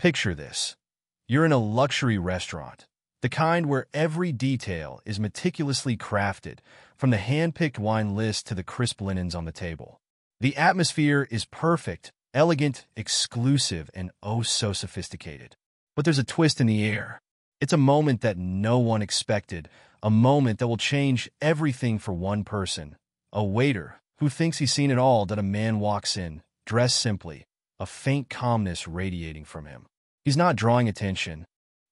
Picture this. You're in a luxury restaurant, the kind where every detail is meticulously crafted, from the hand-picked wine list to the crisp linens on the table. The atmosphere is perfect, elegant, exclusive, and oh so sophisticated. But there's a twist in the air. It's a moment that no one expected, a moment that will change everything for one person. A waiter who thinks he's seen it all. That a man walks in, dressed simply, a faint calmness radiating from him. He's not drawing attention,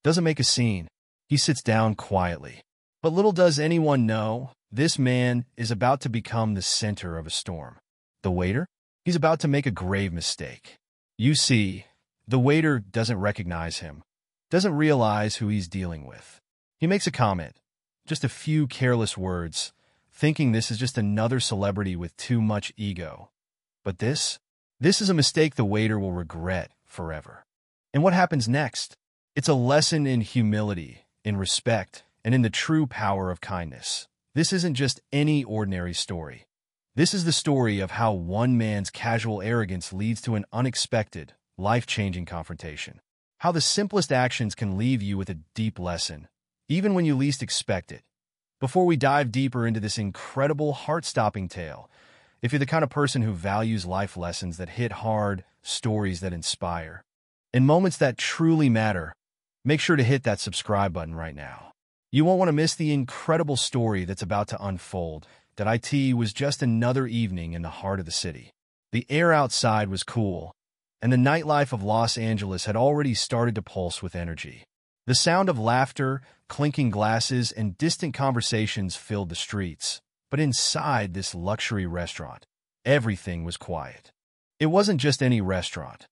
doesn't make a scene. He sits down quietly. But little does anyone know, this man is about to become the center of a storm. The waiter? He's about to make a grave mistake. You see, the waiter doesn't recognize him, doesn't realize who he's dealing with. He makes a comment, just a few careless words, thinking this is just another celebrity with too much ego. But this is a mistake the waiter will regret forever. And what happens next? It's a lesson in humility, in respect, and in the true power of kindness. This isn't just any ordinary story. This is the story of how one man's casual arrogance leads to an unexpected, life-changing confrontation. How the simplest actions can leave you with a deep lesson, even when you least expect it. Before we dive deeper into this incredible, heart-stopping tale, if you're the kind of person who values life lessons that hit hard, stories that inspire, and moments that truly matter, make sure to hit that subscribe button right now. You won't want to miss the incredible story that's about to unfold. That it was just another evening in the heart of the city. The air outside was cool, and the nightlife of Los Angeles had already started to pulse with energy. The sound of laughter, clinking glasses, and distant conversations filled the streets. But inside this luxury restaurant, everything was quiet. It wasn't just any restaurant.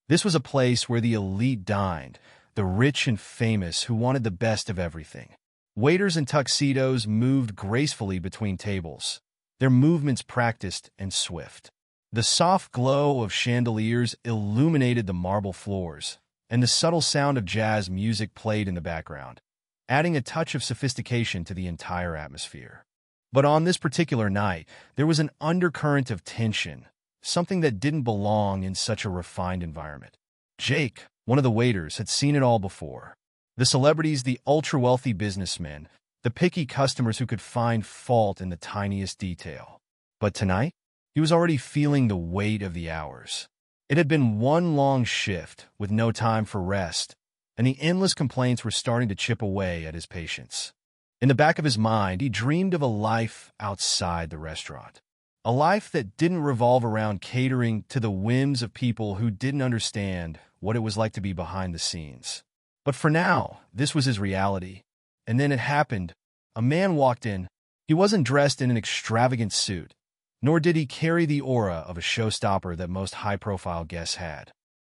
This was a place where the elite dined, the rich and famous who wanted the best of everything. Waiters in tuxedos moved gracefully between tables, their movements practiced and swift. The soft glow of chandeliers illuminated the marble floors, and the subtle sound of jazz music played in the background, adding a touch of sophistication to the entire atmosphere. But on this particular night, there was an undercurrent of tension, something that didn't belong in such a refined environment. Jake, one of the waiters, had seen it all before. The celebrities, the ultra-wealthy businessmen, the picky customers who could find fault in the tiniest detail. But tonight, he was already feeling the weight of the hours. It had been one long shift, with no time for rest, and the endless complaints were starting to chip away at his patience. In the back of his mind, he dreamed of a life outside the restaurant. A life that didn't revolve around catering to the whims of people who didn't understand what it was like to be behind the scenes. But for now, this was his reality. And then it happened. A man walked in. He wasn't dressed in an extravagant suit, nor did he carry the aura of a showstopper that most high-profile guests had.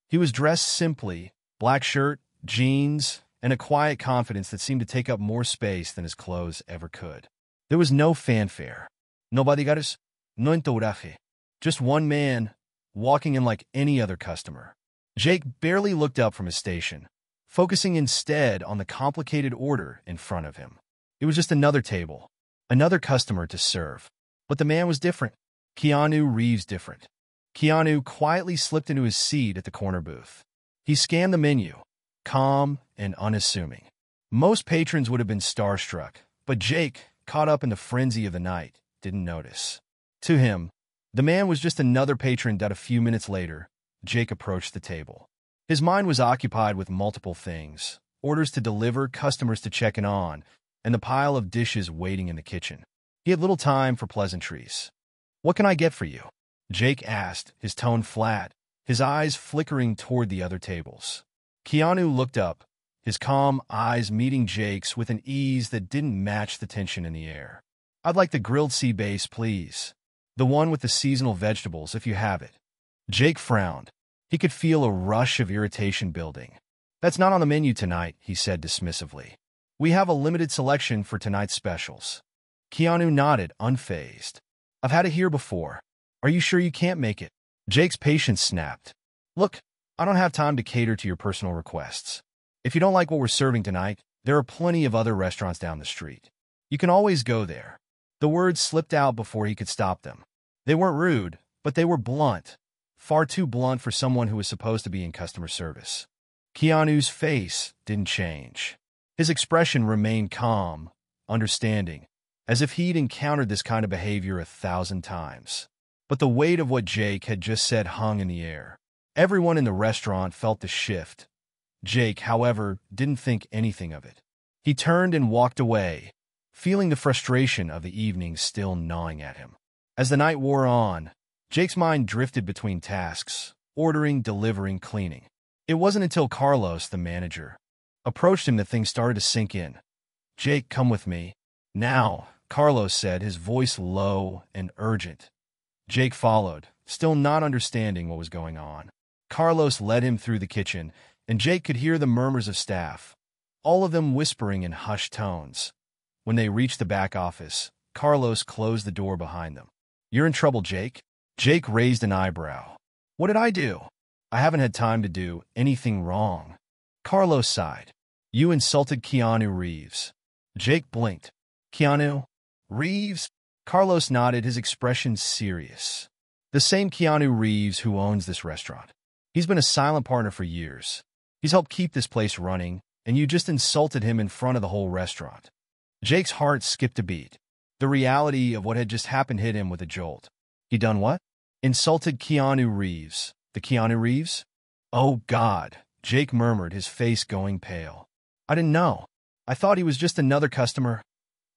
He was dressed simply, black shirt, jeans, and a quiet confidence that seemed to take up more space than his clothes ever could. There was no fanfare. No bodyguards, no entourage. Just one man, walking in like any other customer. Jake barely looked up from his station, focusing instead on the complicated order in front of him. It was just another table, another customer to serve. But the man was different. Keanu Reeves different. Keanu quietly slipped into his seat at the corner booth. He scanned the menu, calm and unassuming. Most patrons would have been starstruck, but Jake, caught up in the frenzy of the night, didn't notice. To him, the man was just another patron that a few minutes later, Jake approached the table. His mind was occupied with multiple things: orders to deliver, customers to check in on, and the pile of dishes waiting in the kitchen. He had little time for pleasantries. "What can I get for you?" Jake asked, his tone flat, his eyes flickering toward the other tables. Keanu looked up, his calm eyes meeting Jake's with an ease that didn't match the tension in the air. "I'd like the grilled sea bass, please. The one with the seasonal vegetables, if you have it." Jake frowned. He could feel a rush of irritation building. "That's not on the menu tonight," he said dismissively. "We have a limited selection for tonight's specials." Keanu nodded, unfazed. "I've had it here before. Are you sure you can't make it?" Jake's patience snapped. "Look, I don't have time to cater to your personal requests. If you don't like what we're serving tonight, there are plenty of other restaurants down the street. You can always go there." The words slipped out before he could stop them. They weren't rude, but they were blunt. Far too blunt for someone who was supposed to be in customer service. Keanu's face didn't change. His expression remained calm, understanding, as if he'd encountered this kind of behavior 1,000 times. But the weight of what Jake had just said hung in the air. Everyone in the restaurant felt the shift. Jake, however, didn't think anything of it. He turned and walked away, feeling the frustration of the evening still gnawing at him. As the night wore on, Jake's mind drifted between tasks, ordering, delivering, cleaning. It wasn't until Carlos, the manager, approached him that things started to sink in. "Jake, come with me." "Now," Carlos said, his voice low and urgent. Jake followed, still not understanding what was going on. Carlos led him through the kitchen, and Jake could hear the murmurs of staff, all of them whispering in hushed tones. When they reached the back office, Carlos closed the door behind them. "You're in trouble, Jake." Jake raised an eyebrow. "What did I do?" "I haven't had time to do anything wrong." Carlos sighed. "You insulted Keanu Reeves." Jake blinked. "Keanu Reeves?" Carlos nodded, his expression serious. "The same Keanu Reeves who owns this restaurant. He's been a silent partner for years. He's helped keep this place running, and you just insulted him in front of the whole restaurant." Jake's heart skipped a beat. The reality of what had just happened hit him with a jolt. He done what? Insulted Keanu Reeves. The Keanu Reeves? "Oh, God," Jake murmured, his face going pale. "I didn't know. I thought he was just another customer."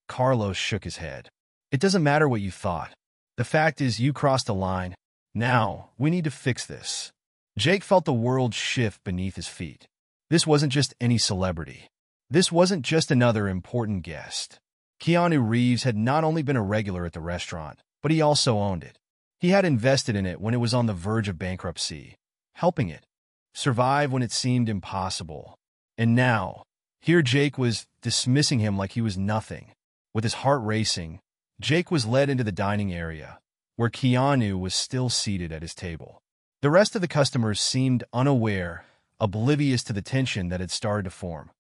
Carlos shook his head. "It doesn't matter what you thought. The fact is you crossed a line. Now, we need to fix this." Jake felt the world shift beneath his feet. This wasn't just any celebrity. This wasn't just another important guest. Keanu Reeves had not only been a regular at the restaurant, but he also owned it. He had invested in it when it was on the verge of bankruptcy, helping it survive when it seemed impossible. And now, here Jake was dismissing him like he was nothing. With his heart racing, Jake was led into the dining area, where Keanu was still seated at his table. The rest of the customers seemed unaware, oblivious to the tension that had started to form.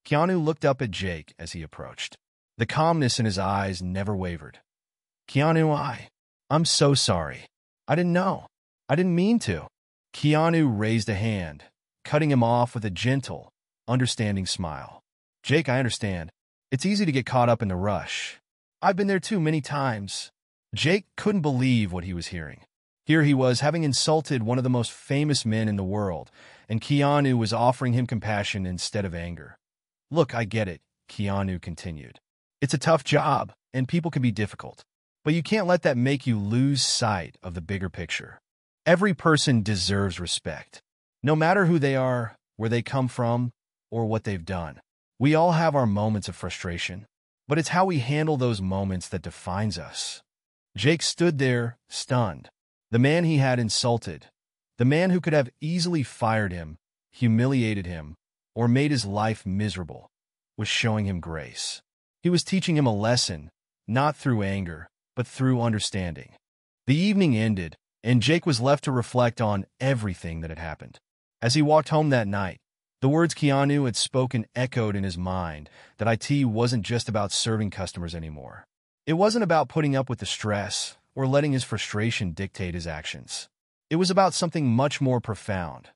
Keanu looked up at Jake as he approached. The calmness in his eyes never wavered. "Keanu, I'm so sorry. I didn't know. I didn't mean to." Keanu raised a hand, cutting him off with a gentle, understanding smile. "Jake, I understand. It's easy to get caught up in the rush. I've been there too many times." Jake couldn't believe what he was hearing. Here he was, having insulted one of the most famous men in the world, and Keanu was offering him compassion instead of anger. "Look, I get it," Keanu continued. "It's a tough job, and people can be difficult. But you can't let that make you lose sight of the bigger picture. Every person deserves respect, no matter who they are, where they come from, or what they've done. We all have our moments of frustration, but it's how we handle those moments that defines us." Jake stood there, stunned. The man he had insulted, the man who could have easily fired him, humiliated him, or made his life miserable, was showing him grace. He was teaching him a lesson, not through anger, but through understanding. The evening ended, and Jake was left to reflect on everything that had happened. As he walked home that night, the words Keanu had spoken echoed in his mind, that IT wasn't just about serving customers anymore. It wasn't about putting up with the stress or letting his frustration dictate his actions. It was about something much more profound: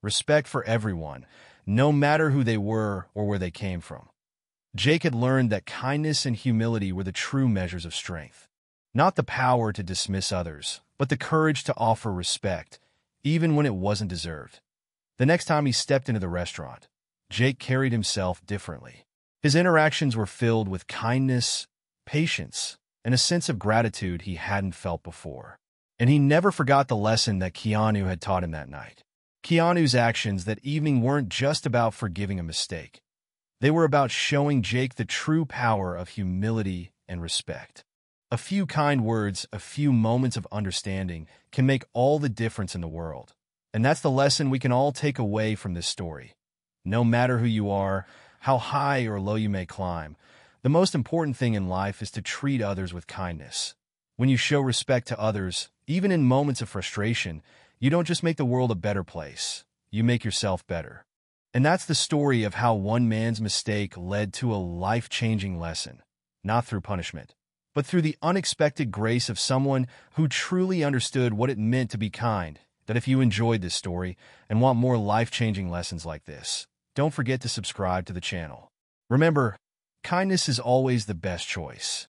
respect for everyone, no matter who they were or where they came from. Jake had learned that kindness and humility were the true measures of strength. Not the power to dismiss others, but the courage to offer respect, even when it wasn't deserved. The next time he stepped into the restaurant, Jake carried himself differently. His interactions were filled with kindness, patience, and a sense of gratitude he hadn't felt before. And he never forgot the lesson that Keanu had taught him that night. Keanu's actions that evening weren't just about forgiving a mistake. They were about showing Jake the true power of humility and respect. A few kind words, a few moments of understanding can make all the difference in the world. And that's the lesson we can all take away from this story. No matter who you are, how high or low you may climb, the most important thing in life is to treat others with kindness. When you show respect to others, even in moments of frustration, you don't just make the world a better place, you make yourself better. And that's the story of how one man's mistake led to a life-changing lesson, not through punishment, but through the unexpected grace of someone who truly understood what it meant to be kind, that if you enjoyed this story and want more life-changing lessons like this, don't forget to subscribe to the channel. Remember, kindness is always the best choice.